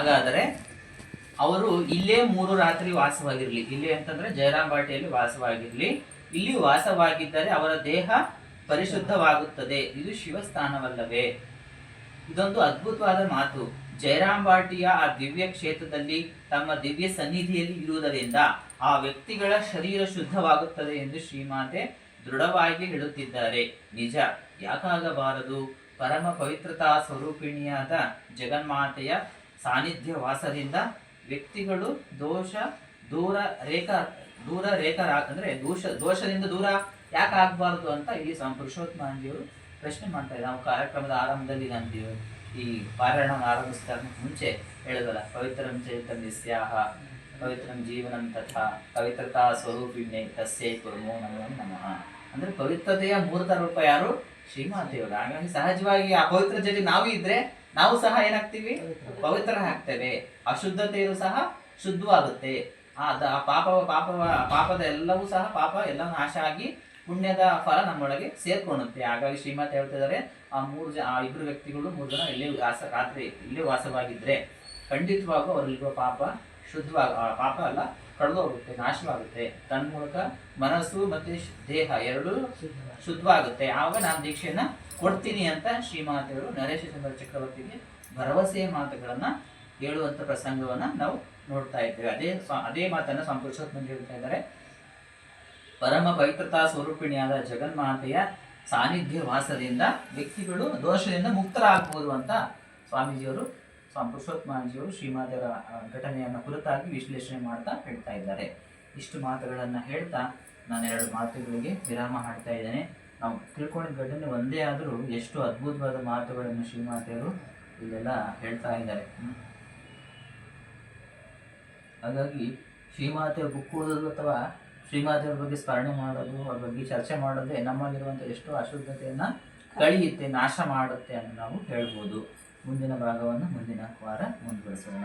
ಹಾಗಾದರೆ ಅವರು ಇಲ್ಲೇ 3 ರಾತ್ರಿ ವಾಸವಾಗಿರ್ಲಿ, ಇಲ್ಲಿ ಅಂತಂದ್ರೆ ಜಯರಾಮ್ ಬಾಟಿಯಲ್ಲಿ ವಾಸವಾಗಿರ್ಲಿ, ಇಲ್ಲಿ ವಾಸವಾಗಿದ್ದರೆ ಅವರ ದೇಹ ಪರಿಶುದ್ಧವಾಗುತ್ತದೆ, ಇದು ಶಿವಸ್ಥಾನವಲ್ಲವೇ? ಇದೊಂದು ಅದ್ಭುತವಾದ ಮಾತು. ಜಯರಾಮ್ ಬಾಟಿಯ ಆ ದಿವ್ಯ ಕ್ಷೇತ್ರದಲ್ಲಿ ತಮ್ಮ ದಿವ್ಯ ಸನ್ನಿಧಿಯಲ್ಲಿ ಇರುವುದರಿಂದ ಆ ವ್ಯಕ್ತಿಗಳ ಶರೀರ ಶುದ್ಧವಾಗುತ್ತದೆ ಎಂದು ಶ್ರೀಮಾತೆ ದೃಢವಾಗಿ ಹೇಳುತ್ತಿದ್ದಾರೆ. ನಿಜ, ಯಾಕಾಗಬಾರದು? ಪರಮ ಪವಿತ್ರತಾ ಸ್ವರೂಪಿಣಿಯಾದ ಜಗನ್ಮಾತೆಯ ಸಾನ್ನಿಧ್ಯ ವಾಸದಿಂದ ವ್ಯಕ್ತಿಗಳು ದೋಷದಿಂದ ದೂರ ಯಾಕೆ ಆಗ್ಬಾರ್ದು ಅಂತ ಇಲ್ಲಿ ಪುರುಷೋತ್ತಮಾಂಜಿಯವರು ಪ್ರಶ್ನೆ ಮಾಡ್ತಾ ಇದ್ದಾರೆ. ನಾವು ಕಾರ್ಯಕ್ರಮದ ಆರಂಭದಲ್ಲಿ ನಂತೀವಿ, ಈ ಪಾರಾಯಣವನ್ನು ಆರಂಭಿಸಿದಾಗ ಮುಂಚೆ ಹೇಳಿದಲ್ಲ, ಪವಿತ್ರಂ ಚೈತನ್ಯಸ್ಯಾಹ ಪವಿತ್ರಂ ಜೀವನಂ ತಥಾ ಪವಿತ್ರತಾ ಸ್ವರೂಪಿಣ್ಯೆ ತಸ್ಯೈ ಕುರ್ಮೋ ನಮೋ ನಮಃ. ಅಂದ್ರೆ ಪವಿತ್ರತೆಯ ಮೂರ್ತ ರೂಪ ಯಾರು? ಶ್ರೀಮಾತೆಯವರು. ಹಾಗಾಗಿ ಸಹಜವಾಗಿ ಆ ಪವಿತ್ರ ಜೊತೆ ನಾವು ಇದ್ರೆ ನಾವು ಸಹ ಏನಾಗ್ತೀವಿ? ಪವಿತ್ರ ಆಗ್ತೇವೆ. ಅಶುದ್ಧತೆಯು ಸಹ ಶುದ್ಧವಾಗುತ್ತೆ. ಪಾಪದ ಎಲ್ಲವೂ ಸಹ ಪಾಪ ಎಲ್ಲ ನಾಶ ಆಗಿ ಪುಣ್ಯದ ಫಲ ನಮ್ಮೊಳಗೆ ಸೇರ್ಕೊಳ್ಳುತ್ತೆ. ಹಾಗಾಗಿ ಶ್ರೀಮಾತೆ ಹೇಳ್ತಿದ್ದಾರೆ, ಆ ಇಬ್ಬರು ವ್ಯಕ್ತಿಗಳು 3 ಜನ ರಾತ್ರಿ ಇಲ್ಲೇ ವಾಸವಾಗಿದ್ರೆ ಖಂಡಿತವಾಗೂ ಅವರಲ್ಲಿರುವ ಪಾಪ ಪಾಪ ಅಲ್ಲ, ಕಳೆದೋಗುತ್ತೆ, ನಾಶವಾಗುತ್ತೆ. ತನ್ಮೂಲಕ ಮನಸ್ಸು ಮತ್ತೆ ದೇಹ ಎರಡೂ ಶುದ್ಧವಾಗುತ್ತೆ. ಆವಾಗ ನಾನು ದೀಕ್ಷೆಯನ್ನ ಕೊಡ್ತೀನಿ ಅಂತ ಶ್ರೀಮಾತೆಯವರು ನರೇಶ ಚಂದ್ರ ಚಕ್ರವರ್ತಿಗೆ ಭರವಸೆಯ ಮಾತುಗಳನ್ನ ಹೇಳುವಂತ ಪ್ರಸಂಗವನ್ನ ನಾವು ನೋಡ್ತಾ ಇದ್ದೇವೆ. ಅದೇ ಮಾತನ್ನ ಸ್ವಾಮಿ ಪುರುಷೋತ್ತಮ ಹೇಳ್ತಾ ಇದ್ದಾರೆ. ಪರಮ ಪವಿತ್ರತಾ ಸ್ವರೂಪಿಣಿಯಾದ ಜಗನ್ಮಾತೆಯ ಸಾನ್ನಿಧ್ಯ ವಾಸದಿಂದ ವ್ಯಕ್ತಿಗಳು ದೋಷದಿಂದ ಮುಕ್ತರಾಗಬಹುದು ಅಂತ ಸ್ವಾಮೀಜಿಯವರು, ಸ್ವಾಮಿ ಪುರುಷೋತ್ತಮಾಜಿಯವರು ಶ್ರೀಮಾತೆಯವರ ಘಟನೆಯನ್ನು ಕುರಿತಾಗಿ ವಿಶ್ಲೇಷಣೆ ಮಾಡ್ತಾ ಹೇಳ್ತಾ ಇದ್ದಾರೆ. ಇಷ್ಟು ಮಾತುಗಳನ್ನು ಹೇಳ್ತಾ ನಾನು 2 ಮಾತುಗಳಿಗೆ ವಿರಾಮ ಹಾಡ್ತಾ ಇದ್ದೇನೆ. ನಾವು ತಿಳ್ಕೊಂಡಿದ್ದ ಘಟನೆ ಒಂದೇ ಆದರೂ ಎಷ್ಟು ಅದ್ಭುತವಾದ ಮಾತುಗಳನ್ನು ಶ್ರೀಮಾತೆಯವರು ಇಲ್ಲೆಲ್ಲ ಹೇಳ್ತಾ ಇದ್ದಾರೆ. ಹಾಗಾಗಿ ಶ್ರೀಮಾತೆಯ ಬುಕ್ಕುವುದು ಅಥವಾ ಶ್ರೀಮಾತೆಯವ್ರ ಬಗ್ಗೆ ಸ್ಮರಣೆ ಮಾಡೋದು, ಅವ್ರ ಬಗ್ಗೆ ಚರ್ಚೆ ಮಾಡೋದೇ ನಮ್ಮಲ್ಲಿರುವಂಥ ಎಷ್ಟೋ ಅಶುದ್ಧತೆಯನ್ನು ಕಳೆಯುತ್ತೆ, ನಾಶ ಮಾಡುತ್ತೆ ಅಂತ ನಾವು ಹೇಳ್ಬೋದು. ಮುಂದಿನ ಭಾಗವನ್ನು ಮುಂದಿನ ವಾರ ಮುಂದುವರಿಸೋಣ.